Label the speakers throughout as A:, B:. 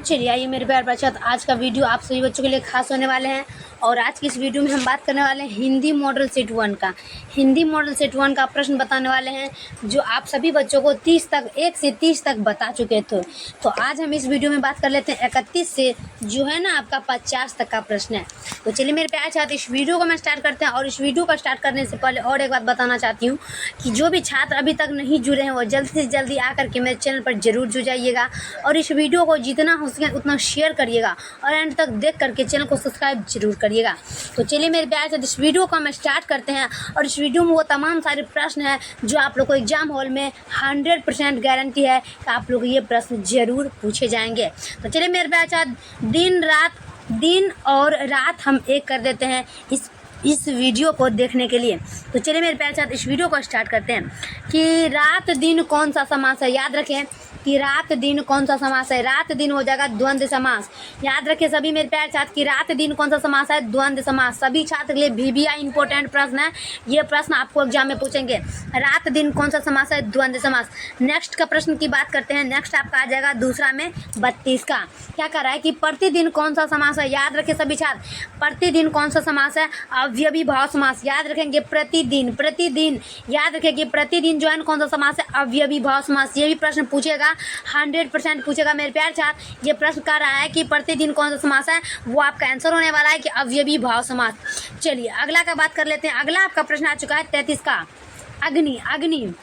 A: चलिए आइए मेरे प्यार बच्चों, आज का वीडियो आप सभी बच्चों के लिए खास होने वाले हैं। और आज की इस वीडियो में हम बात करने वाले हैं हिंदी मॉडल सेट 1 का। हिंदी मॉडल सेट 1 का प्रश्न बताने वाले हैं जो आप सभी बच्चों को 30 तक 1 से 30 तक बता चुके थे। तो आज हम इस वीडियो में बात कर लेते हैं 31 से जो है ना आपका 50 तक का प्रश्न है। तो चलिए मेरे प्यार छात्र, इस वीडियो को मैं स्टार्ट करते हैं। और इस वीडियो को स्टार्ट करने से पहले और एक बात बताना चाहती हूँ कि जो भी छात्र अभी तक नहीं जुड़े हैं वो जल्दी से जल्दी आकर के मेरे चैनल पर जरूर जुड़ जाइएगा। और इस वीडियो को जितना हो सके उतना शेयर करिएगा और एंड तक देख करके चैनल को सब्सक्राइब जरूर करिएगा। तो चलिए मेरे प्यार से इस वीडियो को हम स्टार्ट करते हैं। और इस वीडियो में वो तमाम सारे प्रश्न हैं जो आप लोग को एग्जाम हॉल में 100% गारंटी है कि आप लोग ये प्रश्न जरूर पूछे जाएंगे। तो चलिए मेरे प्यार से दिन और रात हम एक कर देते हैं इस वीडियो को देखने के लिए। तो चलिए मेरे प्यारे साथ इस वीडियो को स्टार्ट करते हैं कि रात दिन कौन सा समास है। याद रखें कि रात दिन कौन सा समास है। रात दिन हो जाएगा द्वंद्व समास। याद रखें सभी मेरे प्यारे छात्र कि रात दिन कौन सा समास है, द्वंद्व समास। सभी छात्र के लिए VBI इंपॉर्टेंट प्रश्न है, ये प्रश्न आपको एग्जाम में पूछेंगे। रात दिन कौन सा समास है, द्वंद्व समास। नेक्स्ट का प्रश्न की बात करते हैं। नेक्स्ट आपका आ जाएगा दूसरा में 32 का। क्या कर रहा है कि प्रतिदिन कौन सा समास है। याद रखें सभी छात्र, प्रतिदिन कौन सा समास है, अवयवी भाव समास। याद रखेंगे प्रतिदिन याद रखें कि प्रतिदिन जो है कौन सा समास है, अवयवी भाव समास। ये भी प्रश्न पूछेगा, 100% पूछेगा मेरे प्यार छात्र। ये प्रश्न कर रहा है कि प्रतिदिन कौन सा समास है, वो आपका आंसर होने वाला है कि अवयवी भाव समास। चलिए अगला का बात कर लेते हैं। अगला आपका प्रश्न आ चुका है 33 का। अग्नि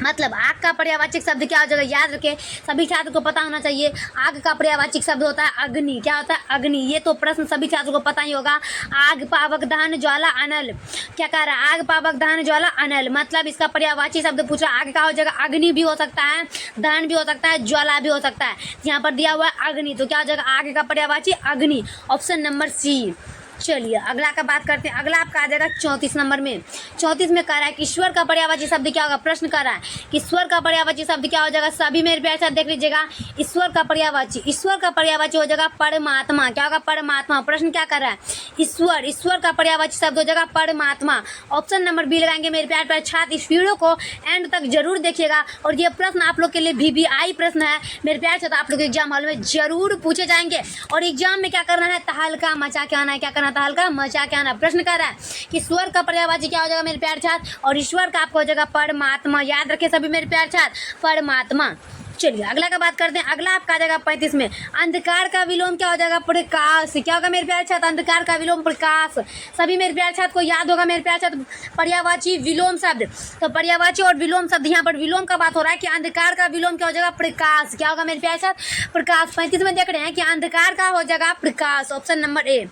A: मतलब आग का पर्यायवाची शब्द क्या हो जाएगा। याद रखें सभी छात्र को पता होना चाहिए, आग का पर्यायवाची शब्द होता है अग्नि। क्या होता है, अग्नि। ये तो प्रश्न सभी छात्रों को पता ही होगा। आग पावक दहन ज्वाला अनल। क्या कह रहा है, आग पावक दहन ज्वाला अनल। मतलब इसका पर्यायवाची शब्द पूछ रहा है, आग का हो जाएगा अग्नि भी हो सकता है, दहन भी हो सकता है, ज्वाला भी हो सकता है। यहाँ पर दिया हुआ है अग्नि, तो क्या हो जाएगा आग का पर्यायवाची अग्नि। Option number C. चलिए अगला का बात करते हैं। अगला आपका आ जाएगा 34 नंबर में। 34 में कह रहा है कि ईश्वर का पर्यायवाची शब्द क्या होगा। प्रश्न कर रहा है कि ईश्वर का पर्यायवाची शब्द क्या हो जाएगा। सभी मेरे प्यारे साथ देख लीजिएगा, ईश्वर का पर्यायवाची हो जाएगा परमात्मा। क्या होगा, परमात्मा। प्रश्न क्या कर रहा है, ईश्वर का पर्यायवाची शब्द हो जाएगा परमात्मा। ऑप्शन नंबर बी लगाएंगे मेरे प्यारे छात्र। इस वीडियो को एंड तक जरूर देखिएगा और ये प्रश्न आप लोग के लिए VBI प्रश्न है मेरे प्यारे छात्र, आप लोग एग्जाम हॉल में जरूर पूछे जाएंगे। और एग्जाम में क्या करना है, तहलका मचा के आना है। क्या करना, तहलका मचा के आना। प्रश्न कर रहा है कि ईश्वर का पर्यायवाची क्या हो जाएगा मेरे प्यारे छात्र, और ईश्वर का आपको हो जाएगा परमात्मा। याद रखें सभी मेरे प्यारे छात्र, परमात्मा। चलिए अगला का बात करते हैं। अगला आपका आ जाएगा 35 में। अंधकार का विलोम क्या हो जाएगा, प्रकाश। क्या होगा मेरे प्यारे छात्र, अंधकार का विलोम प्रकाश। सभी मेरे प्यारे छात्र को याद होगा मेरे प्यारे छात्र, पर्यायवाची विलोम शब्द। तो पर्यायवाची और विलोम शब्द, यहाँ पर विलोम का बात हो रहा है कि अंधकार का विलोम क्या हो जाएगा, प्रकाश। क्या होगा मेरे प्यारे छात्र, प्रकाश। 35 में देख रहे हैं कि अंधकार का हो जाएगा प्रकाश। Option number A.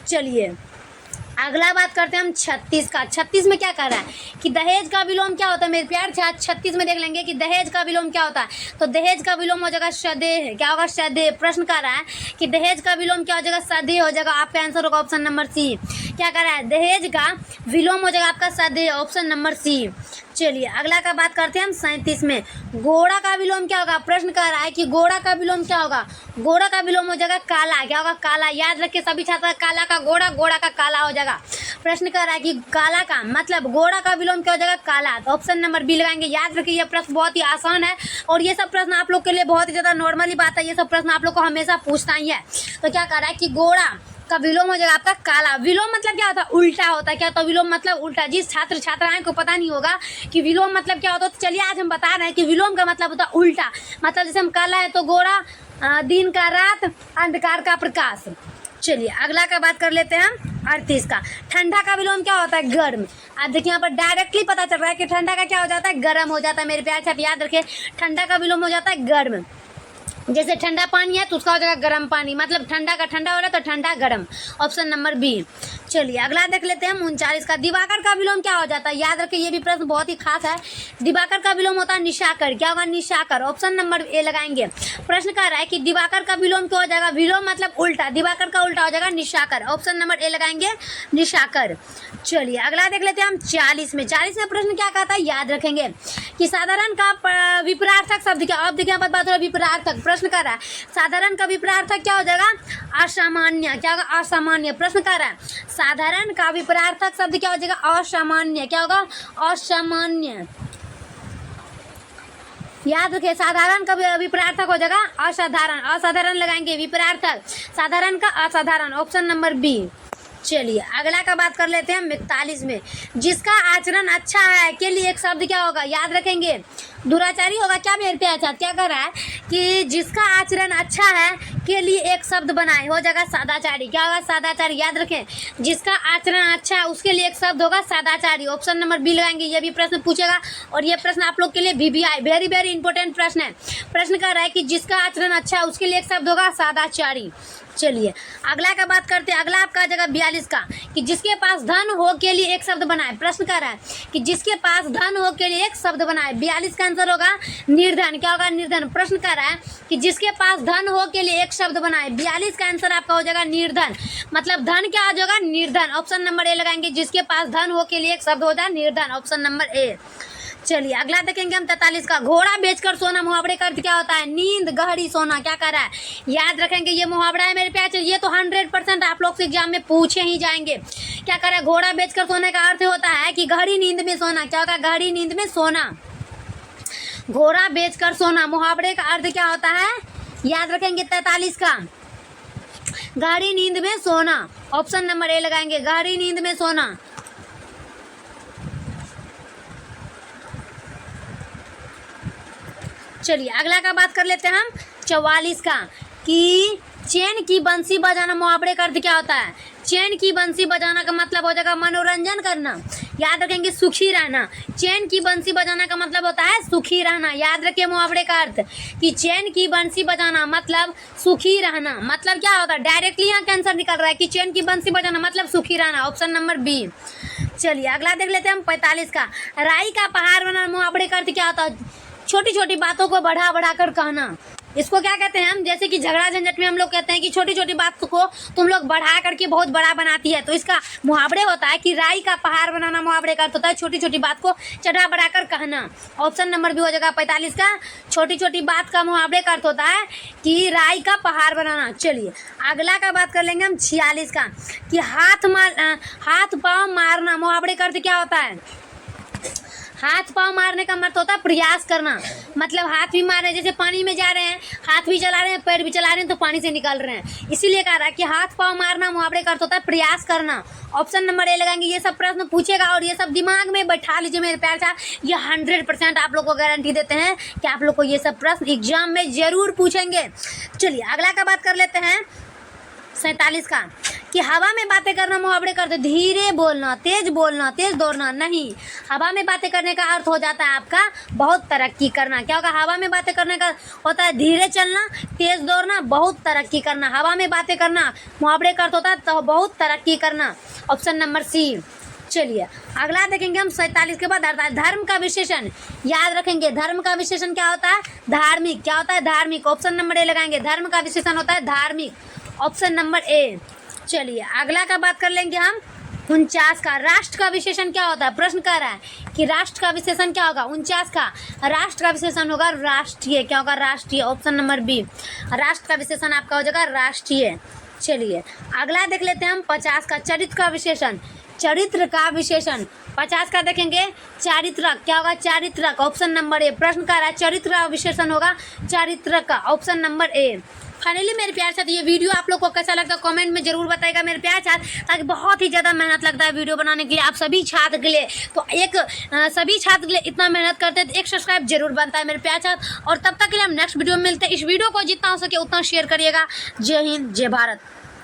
A: चलिए अगला बात करते हैं हम 36 का। 36 में क्या कह रहा है कि दहेज का विलोम क्या होता है मेरे प्यार छात्र। 36 में देख लेंगे कि दहेज का विलोम क्या होता है। तो दहेज का विलोम हो जाएगा सदेह। क्या होगा, सदेह। प्रश्न कर रहा है कि दहेज का विलोम क्या हो जाएगा, सदेह हो जाएगा। आपका आंसर होगा ऑप्शन नंबर सी। क्या कर रहा है, दहेज का विलोम हो जाएगा आपका सदेह। Option number C. चलिए अगला का बात करते हैं हम 37 में। घोड़ा का विलोम क्या होगा। प्रश्न कर रहा है कि घोड़ा का विलोम क्या होगा। घोड़ा का विलोम हो जाएगा काला। क्या होगा, काला। याद रखिए सभी छात्र, काला का घोड़ा, घोड़ा का काला हो जाएगा। प्रश्न कर रहा है कि काला का मतलब घोड़ा का विलोम क्या हो जाएगा, काला। तो ऑप्शन नंबर बी लगाएंगे। याद रखिए यह प्रश्न बहुत ही आसान है और ये सब प्रश्न आप लोग के लिए बहुत ही ज्यादा नॉर्मली बात है। ये सब प्रश्न आप लोग को हमेशा पूछता ही है। तो क्या कर रहा है कि घोड़ा का विलोम हो जाएगा आपका काला। विलोम मतलब क्या होता है, उल्टा होता है। क्या तो विलोम मतलब उल्टा। जिस छात्र छात्राएं को पता नहीं होगा कि विलोम मतलब क्या होता है, तो चलिए आज हम बता रहे हैं कि विलोम का मतलब होता है उल्टा। मतलब जैसे हम काला है तो गोरा, दिन का रात, अंधकार का प्रकाश। चलिए अगला का बात कर लेते हैं हम 38 का। ठंडा का विलोम क्या होता है, गर्म। आप देखिए यहाँ पर डायरेक्टली पता चल रहा है कि ठंडा का क्या हो जाता है, गर्म हो जाता है मेरे प्यारे छात्र। याद रखिए ठंडा का विलोम हो जाता है गर्म। जैसे ठंडा पानी है तो उसका हो जाएगा गर्म पानी। मतलब ठंडा का ठंडा हो रहा है तो ठंडा गर्म। Option number B. चलिए अगला देख लेते हैं 39 का। दिवाकर का विलोम क्या हो जाता है। याद रखिए ये भी प्रश्न बहुत ही खास है। दिवाकर का विलोम होता है निशाकर। क्या होगा, निशाकर। ऑप्शन नंबर ए लगाएंगे। प्रश्न कर रहा है कि दिवाकर का विलोम क्या हो जाएगा। विलोम मतलब उल्टा, दिवाकर का उल्टा हो जाएगा निशाकर। ऑप्शन नंबर ए लगाएंगे, निशाकर। चलिए अगला देख लेते हैं हम 40 में। 40 में प्रश्न क्या कहता है, याद रखेंगे कि साधारण का विपरार्थक शब्द क्या। अब देखिए यहाँ पर बात हो रहा है विपरार्थक। प्रश्न कर रहा है साधारण का विपरार्थक क्या हो जाएगा, असामान्य। क्या होगा, असामान्य। प्रश्न कर रहा है साधारण का विपरार्थक शब्द क्या हो जाएगा, असामान्य। क्या होगा, असामान्य। याद रखिए, साधारण का विपरीतार्थक हो जाएगा असाधारण, असाधारण लगाएंगे विपरीतार्थक, साधारण का असाधारण, ऑप्शन नंबर बी। चलिए अगला का बात कर लेते हैं 41 में। जिसका आचरण अच्छा है के लिए एक शब्द क्या होगा, याद रखेंगे दुराचारी होगा क्या मेरे प्यार साथ, क्या कर रहा है कि जिसका आचरण अच्छा है के लिए एक शब्द बनाए, हो जाएगा सदाचारी, क्या होगा सदाचारी, याद रखें जिसका आचरण अच्छा है उसके लिए एक शब्द होगा सदाचारी, ऑप्शन नंबर बी लगाएंगे। ये भी प्रश्न पूछेगा और ये प्रश्न आप लोग के लिए VVI वेरी वेरी इंपॉर्टेंट प्रश्न है। प्रश्न कर रहा है कि जिसका आचरण अच्छा है उसके लिए एक शब्द होगा सदाचारी। चलिए अगला का बात करते हैं, अगला आपका जगह 42 का, कि जिसके पास धन हो के लिए एक शब्द बनाए। प्रश्न कर रहा है कि जिसके पास धन हो के लिए एक शब्द बनाए। 42 का आंसर होगा निर्धन, क्या होगा निर्धन। प्रश्न कर रहा है कि जिसके पास धन हो के लिए एक शब्द बनाए। 42 का आंसर आपका हो जाएगा निर्धन, मतलब धन क्या हो जाएगा निर्धन, ऑप्शन नंबर ए लगाएंगे। जिसके पास धन हो के लिए एक शब्द हो जाए निर्धन, ऑप्शन नंबर ए। चलिए अगला देखेंगे हम 43 का, घोड़ा बेचकर सोना, मुहावरे का अर्थ क्या होता है, नींद गहरी सोना, क्या कर रहा है याद रखेंगे ये मुहावरा है मेरे प्यार, ये तो 100% आप लोग से एग्जाम में पूछे ही जाएंगे। क्या कर रहा है, घोड़ा बेचकर सोने का अर्थ होता है कि गहरी नींद में सोना, क्या होगा गहरी नींद में सोना, घोड़ा बेचकर सोना। मुहावरे का अर्थ क्या होता है याद रखेंगे 43 का, गहरी नींद में सोना, ऑप्शन नंबर ए लगाएंगे, गहरी नींद में सोना। चलिए अगला का बात कर लेते हैं हम 44 का, कि चैन की बंसी बजाना, मुहावरे का अर्थ क्या होता है, चैन की बंसी बजाना का मतलब हो जाएगा मनोरंजन करना, याद रखेंगे सुखी रहना। चैन की बंसी बजाना का मतलब होता है सुखी रहना, याद रखिए मुहावरे का अर्थ कि चैन की बंसी बजाना मतलब सुखी रहना, मतलब क्या होता है डायरेक्टली यहाँ कैंसर निकल रहा है कि चैन की बंसी बजाना मतलब सुखी रहना, ऑप्शन नंबर बी। चलिए अगला देख लेते हैं हम 45 का, राई का पहाड़ बनाना, मुहावरे का अर्थ क्या होता है, छोटी छोटी बातों को बढ़ा बढ़ा कर कहना। इसको क्या कहते हैं हम, जैसे कि झगड़ा झंझट में हम लोग कहते हैं कि छोटी छोटी बात को तुम लोग बढ़ा करके बहुत बड़ा बनाती है, तो इसका मुहावरे होता है कि राई का पहाड़ बनाना, मुहावरे का अर्थ होता है छोटी छोटी बात को चढ़ा बढ़ा कर कहना, ऑप्शन नंबर भी हो जाएगा 45 का। छोटी छोटी बात का मुहावरे का अर्थ होता है कि राई का पहाड़ बनाना। चलिए अगला का बात कर लेंगे हम 46 का, कि हाथ पाँव मारना, मुहावरे का अर्थ क्या होता है, हाथ पाँव मारने का मतलब होता है प्रयास करना, मतलब हाथ भी मार रहे हैं, जैसे पानी में जा रहे हैं हाथ भी चला रहे हैं पैर भी चला रहे हैं तो पानी से निकल रहे हैं, इसीलिए कह रहा है कि हाथ पाँव मारना मुहावरे का अर्थ होता है प्रयास करना, ऑप्शन नंबर ए लगाएंगे। ये सब प्रश्न पूछेगा और ये सब दिमाग में बैठा लीजिए मेरे प्यार साहब, ये 100% आप लोग को गारंटी देते हैं कि आप लोग को ये सब प्रश्न एग्जाम में जरूर पूछेंगे। चलिए अगला का बात कर लेते हैं 47 का, कि हवा में बातें करना, मुहावरे करते धीरे बोलना, तेज दौड़ना नहीं। हवा में बातें करने का अर्थ हो जाता है आपका बहुत तरक्की करना, क्या होगा हवा में बातें करने का होता है धीरे चलना, तेज दौड़ना, बहुत तरक्की करना। हवा में बातें करना मुहावरे का अर्थ होता है तो बहुत तरक्की करना, ऑप्शन नंबर सी। चलिए अगला देखेंगे हम 47 के बाद धर्म का विशेषण, याद रखेंगे धर्म का विशेषण क्या होता है धार्मिक, क्या होता है धार्मिक, ऑप्शन नंबर ए लगाएंगे। धर्म का विशेषण होता है धार्मिक, ऑप्शन नंबर ए। चलिए अगला का बात कर लेंगे हम 49 का, राष्ट्र का विशेषण क्या होता है, प्रश्न कर रहा है कि राष्ट्र का विशेषण क्या होगा। 49 का राष्ट्र का विशेषण होगा राष्ट्रीय, क्या होगा राष्ट्रीय, ऑप्शन नंबर बी। राष्ट्र का विशेषण आपका हो जाएगा राष्ट्रीय। चलिए अगला देख लेते हैं हम 50 का, चरित्र का विशेषण, चरित्र का विशेषण 50 का देखेंगे चारित्रक, क्या होगा चारित्रक, ऑप्शन नंबर ए। प्रश्न कर रहा है चरित्र का विशेषण होगा चारित्रक का, ऑप्शन नंबर ए। फाइनली मेरे प्यार साथ ये वीडियो आप लोग को कैसा लगता है कमेंट में जरूर बताएगा मेरे प्यार साथ, ताकि बहुत ही ज़्यादा मेहनत लगता है वीडियो बनाने के लिए आप सभी छात्र के लिए, तो सभी छात्र के लिए इतना मेहनत करते हैं तो एक सब्सक्राइब जरूर बनता है मेरे प्यार साथ। और तब तक के लिए हम नेक्स्ट वीडियो में मिलते हैं। इस वीडियो को जितना हो सके उतना शेयर करिएगा। जय हिंद जय भारत।